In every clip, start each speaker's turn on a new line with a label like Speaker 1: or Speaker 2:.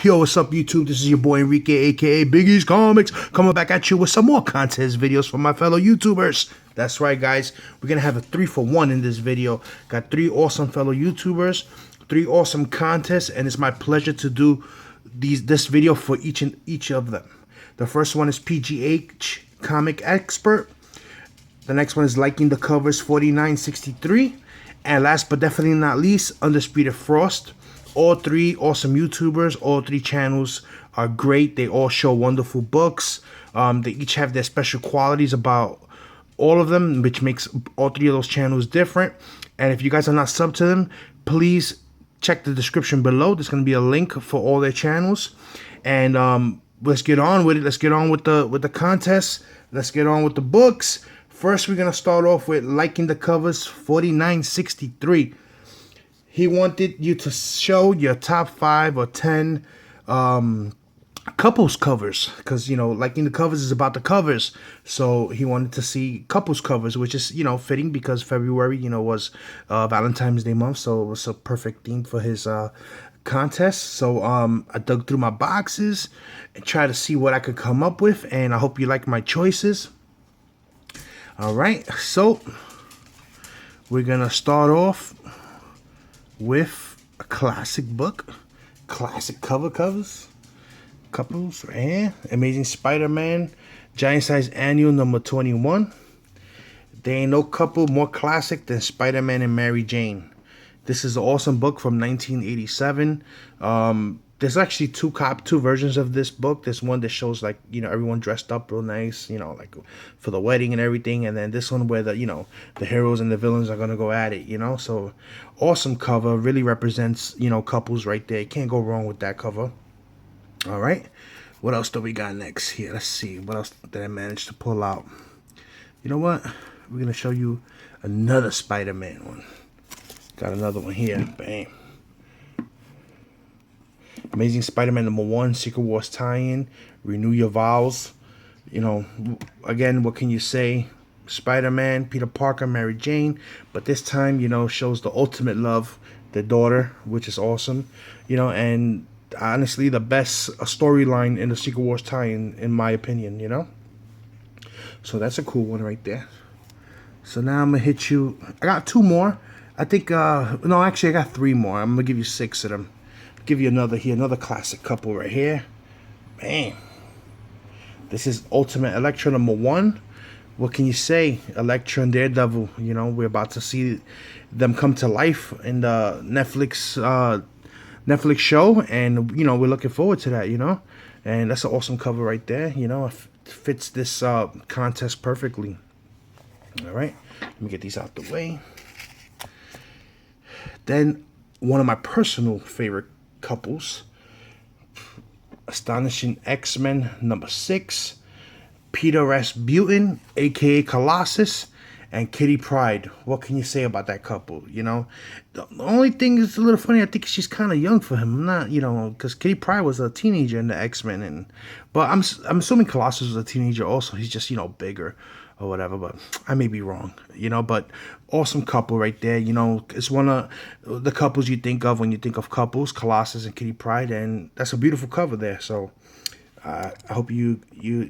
Speaker 1: Yo, what's up, YouTube? This is your boy Enrique, aka PGH Comics, coming back at you with some more contest videos from my fellow YouTubers. That's right, guys. We're gonna have a 3-for-1 in this video. Got 3 awesome fellow YouTubers, 3 awesome contests, and it's my pleasure to do this video for each of them. The first one is PGH Comic Expert. The next one is Likingthecovers4963, and last but definitely not least, Undisputed Frost. All 3 awesome YouTubers, all 3 channels are great. They all show wonderful books. They each have their special qualities about all of them, which makes all 3 of those channels different. And if you guys are not subbed to them, please check the description below. There's going to be a link for all their channels. And let's get on with it. Let's get on with the contest. Let's get on with the books. First, we're going to start off with Likingthecovers4963. He wanted you to show your top 5 or 10 couples covers, because, you know, Liking the Covers is about the covers. So he wanted to see couples covers, which is, you know, fitting because February, you know, was Valentine's Day month. So it was a perfect theme for his contest. So I dug through my boxes and tried to see what I could come up with. And I hope you like my choices. All right. So we're going to start off with a classic book, classic couples right here. Amazing Spider-Man, Giant Size Annual number 21. There ain't no couple more classic than Spider-Man and Mary Jane. This is an awesome book from 1987. There's actually two versions of this book. There's one that shows, like, you know, everyone dressed up real nice, you know, like for the wedding and everything. And then this one where the, you know, the heroes and the villains are gonna go at it, you know. So awesome cover, really represents, you know, couples right there. You can't go wrong with that cover. All right, what else do we got next here? Let's see, what else did I manage to pull out? You know what? We're gonna show you another Spider-Man one. Got another one here. Bam. Amazing Spider-Man number 1, Secret Wars tie-in, renew your vows. You know, again, what can you say? Spider-Man, Peter Parker, Mary Jane, but this time, you know, shows the ultimate love, their daughter, which is awesome. You know, and honestly, the best storyline in the Secret Wars tie-in, in my opinion, you know. So that's a cool one right there. So now I'm gonna hit you. I got 2 more. I think, no, actually, I got 3 more. I'm gonna give you 6 of them. Give you another here, another classic couple right here. Bam. This is Ultimate Elektra number 1. What can you say? Elektra and Daredevil. You know, we're about to see them come to life in the Netflix show, and you know, we're looking forward to that. You know, and that's an awesome cover right there. You know, it fits this contest perfectly. All right, let me get these out the way. Then one of my personal favorite couples, Astonishing X-Men number 6, Peter Rasputin, aka Colossus, and Kitty Pryde. What can you say about that couple? You know, the only thing is a little funny. I think she's kind of young for him. I'm not, you know, because Kitty Pryde was a teenager in the X-Men, but I'm assuming Colossus was a teenager also. He's just, you know, bigger or whatever, but I may be wrong, you know. But awesome couple right there. You know, it's one of the couples you think of when you think of couples, Colossus and Kitty Pryde, and that's a beautiful cover there. So I hope you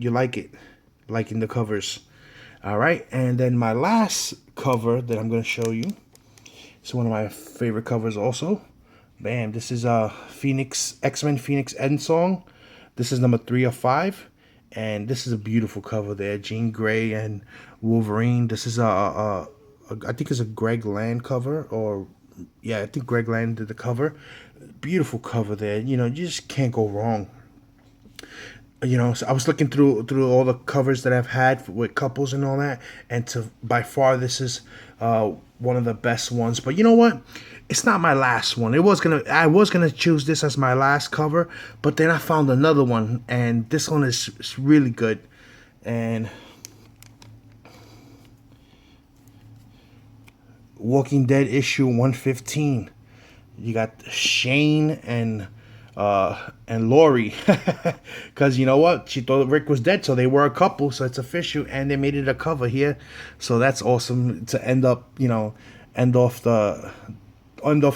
Speaker 1: like it, Liking the Covers. All right, and then my last cover that I'm going to show you, it's one of my favorite covers also. Bam, this is X-Men Phoenix End Song. This is number 3 of 5. And this is a beautiful cover there. Jean Grey and Wolverine. This is I think it's a Greg Land cover, or yeah, I think Greg Land did the cover. Beautiful cover there. You know, you just can't go wrong. You know, so I was looking through all the covers that I've had with couples and all that, and by far this is one of the best ones. But you know what? It's not my last one. I was gonna choose this as my last cover, but then I found another one, and this one is really good. And Walking Dead issue 115. You got Shane and Lori, because you know what, she thought Rick was dead, so they were a couple, so it's official, and they made it a cover here. So that's awesome to end off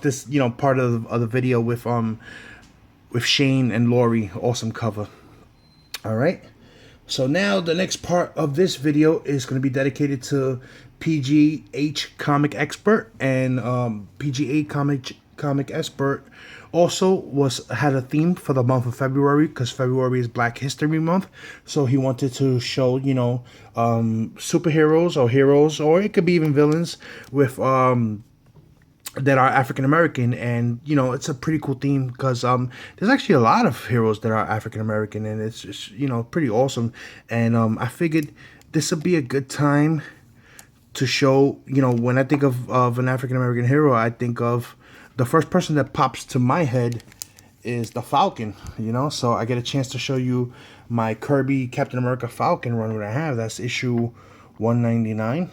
Speaker 1: this, you know, part of the video with with Shane and Lori. Awesome cover. All right. So now the next part of this video is going to be dedicated to PGH Comic Expert, and PGH Comic Expert also had a theme for the month of February, because February is Black History Month. So he wanted to show, you know, superheroes or heroes, or it could be even villains with that are African American. And you know, it's a pretty cool theme, because there's actually a lot of heroes that are African American, and it's just, you know, pretty awesome. And I figured this would be a good time to show, you know, when I think of an African American hero, I think of the first person that pops to my head is the Falcon, you know. So I get a chance to show you my Kirby Captain America Falcon run that I have. That's issue 199.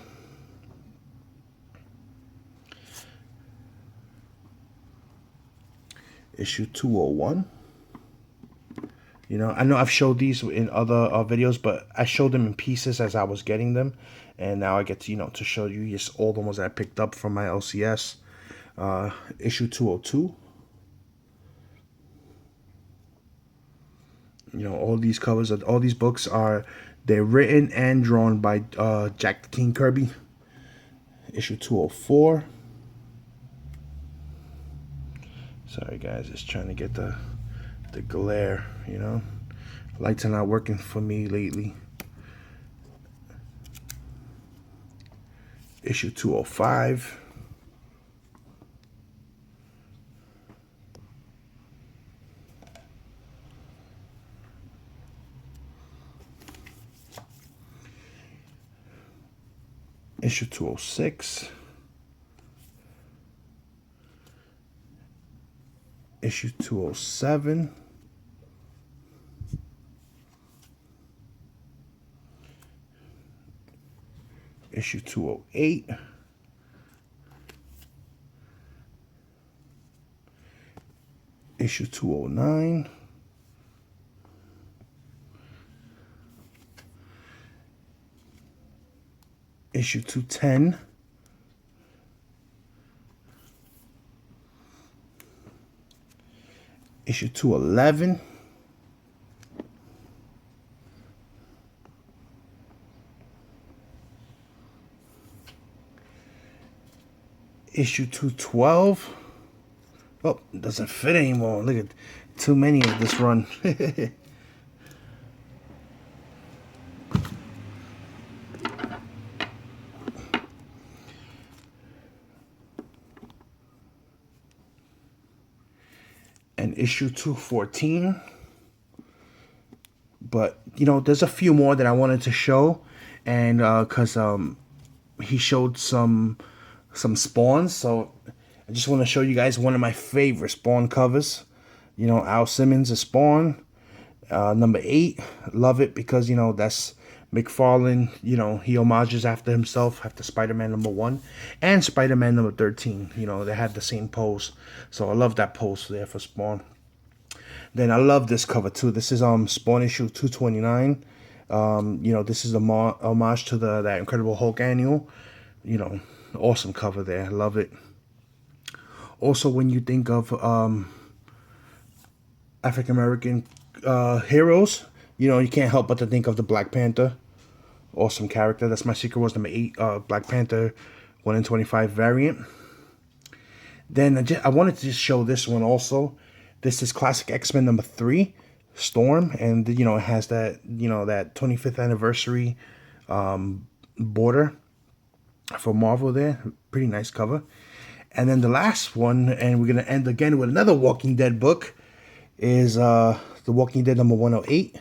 Speaker 1: Issue 201. You know, I know I've showed these in other videos, but I showed them in pieces as I was getting them, and now I get to, you know, to show you just all the ones that I picked up from my LCS. Issue 202. You know, all these covers, all these books they're written and drawn by Jack the King Kirby. Issue 204. Sorry guys, just trying to get the glare, you know. Lights are not working for me lately. Issue 205. Issue 206. Issue 207. Issue 208. Issue 209. Issue 210. Issue 211. Issue 212. Oh, it doesn't fit anymore. Look at too many of this run. And issue 214. But you know, there's a few more that I wanted to show, and because he showed some Spawns, so I just want to show you guys one of my favorite Spawn covers. You know, Al Simmons is Spawn, number 8. Love it because, you know, that's McFarlane. You know, he homages after himself, after Spider-Man number 1 and Spider-Man number 13. You know, they had the same pose, so I love that pose there for Spawn. Then I love this cover too. This is Spawn issue 229. You know, this is a homage to that Incredible Hulk annual. You know, awesome cover there. I love it. Also, when you think of African American heroes, you know, you can't help but to think of the Black Panther. Awesome character. That's my Secret Wars number 8, Black Panther 1 in 25 variant. Then I wanted to just show this one also. This is Classic X-Men number 3, Storm, and you know, it has that, you know, that 25th anniversary border for Marvel there. Pretty nice cover. And then the last one, and we're gonna end again with another Walking Dead book, is The Walking Dead number 108,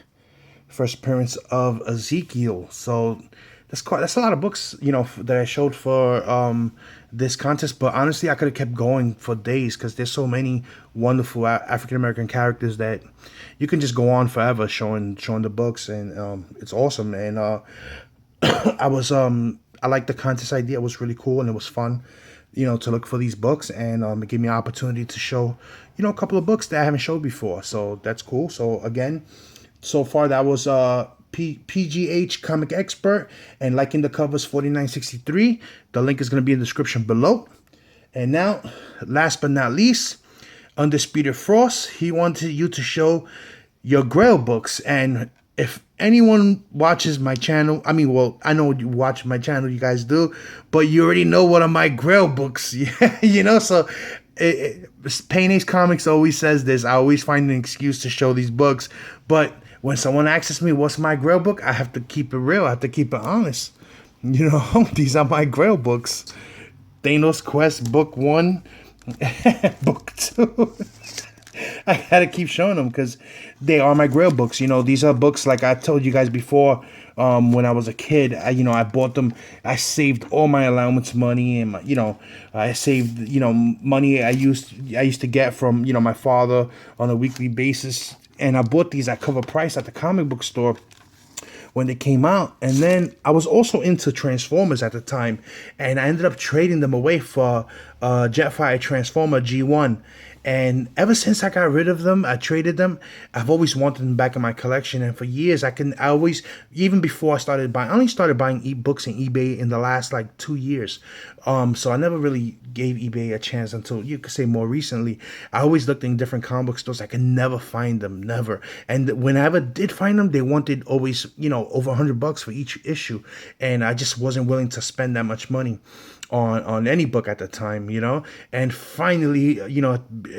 Speaker 1: first appearance of Ezekiel. So that's a lot of books, you know, that I showed for this contest. But honestly, I could have kept going for days because there's so many wonderful African American characters that you can just go on forever showing the books, and it's awesome. And I liked the contest idea. It was really cool and it was fun, you know, to look for these books, and it gave me an opportunity to show, you know, a couple of books that I haven't showed before. So that's cool. So again, so far that was PGH Comic Expert and Liking the Covers 4963. The link is going to be in the description below. And now, last but not least, Undisputed Frost, he wanted you to show your Grail books. And if anyone watches my channel, I mean, well, I know you watch my channel, you guys do, but you already know one of my Grail books, you know, so PGH Comics always says this. I always find an excuse to show these books, but when someone asks me what's my Grail book, I have to keep it real. I have to keep it honest. You know, these are my Grail books. Thanos Quest Book 1, Book 2. I gotta keep showing them because they are my Grail books. You know, these are books like I told you guys before. When I was a kid, I bought them. I saved all my allowance money, and I saved money I used to get from my father on a weekly basis, and I bought these at cover price at the comic book store when they came out. And then I was also into Transformers at the time, and I ended up trading them away for Jetfire Transformer G1. And ever since I got rid of them, I traded them, I've always wanted them back in my collection. And for years, I always, even before I started buying, I only started buying books on eBay in the last like 2 years. So I never really gave eBay a chance until, you could say, more recently. I always looked in different comic book stores. I could never find them, never. And whenever I did find them, they wanted always, over $100 for each issue. And I just wasn't willing to spend that much money on any book at the time, and finally,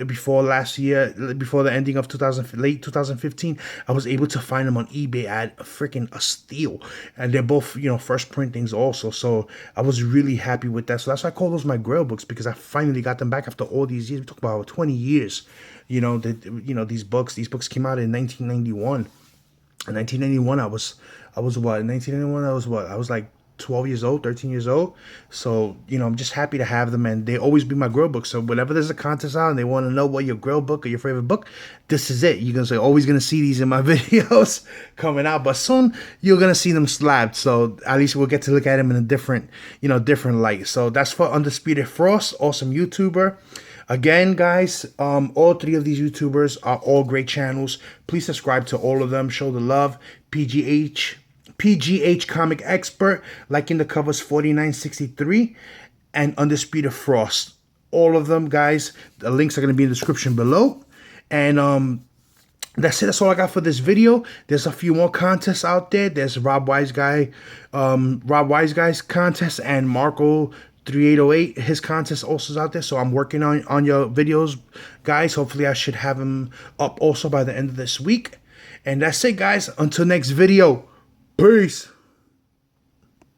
Speaker 1: before last year, before the ending of late 2015, I was able to find them on eBay at a steal, and they're both, first printings also, so I was really happy with that. So that's why I call those my Grail books, because I finally got them back after all these years. We talk about 20 years, these books came out in 1991. In 1991, I was what? In 1991, I was like 12 years old, 13 years old. So, I'm just happy to have them, and they always be my Grail books. So whenever there's a contest out and they want to know what your Grail book or your favorite book, this is it. You're always going to see these in my videos coming out, but soon you're going to see them slabbed. So at least we'll get to look at them in a different light. So that's for Undisputed Frost, awesome YouTuber. Again, guys, all three of these YouTubers are all great channels. Please subscribe to all of them. Show the love. PGH Comic Expert, Likingthecovers4963, and Undisputed Frost. All of them, guys. The links are going to be in the description below. And that's it. That's all I got for this video. There's a few more contests out there. There's Rob Wise Guy's contest, and Marco 3808, his contest also is out there. So I'm working on your videos, guys. Hopefully I should have them up also by the end of this week. And that's it, guys. Until next video. Peace.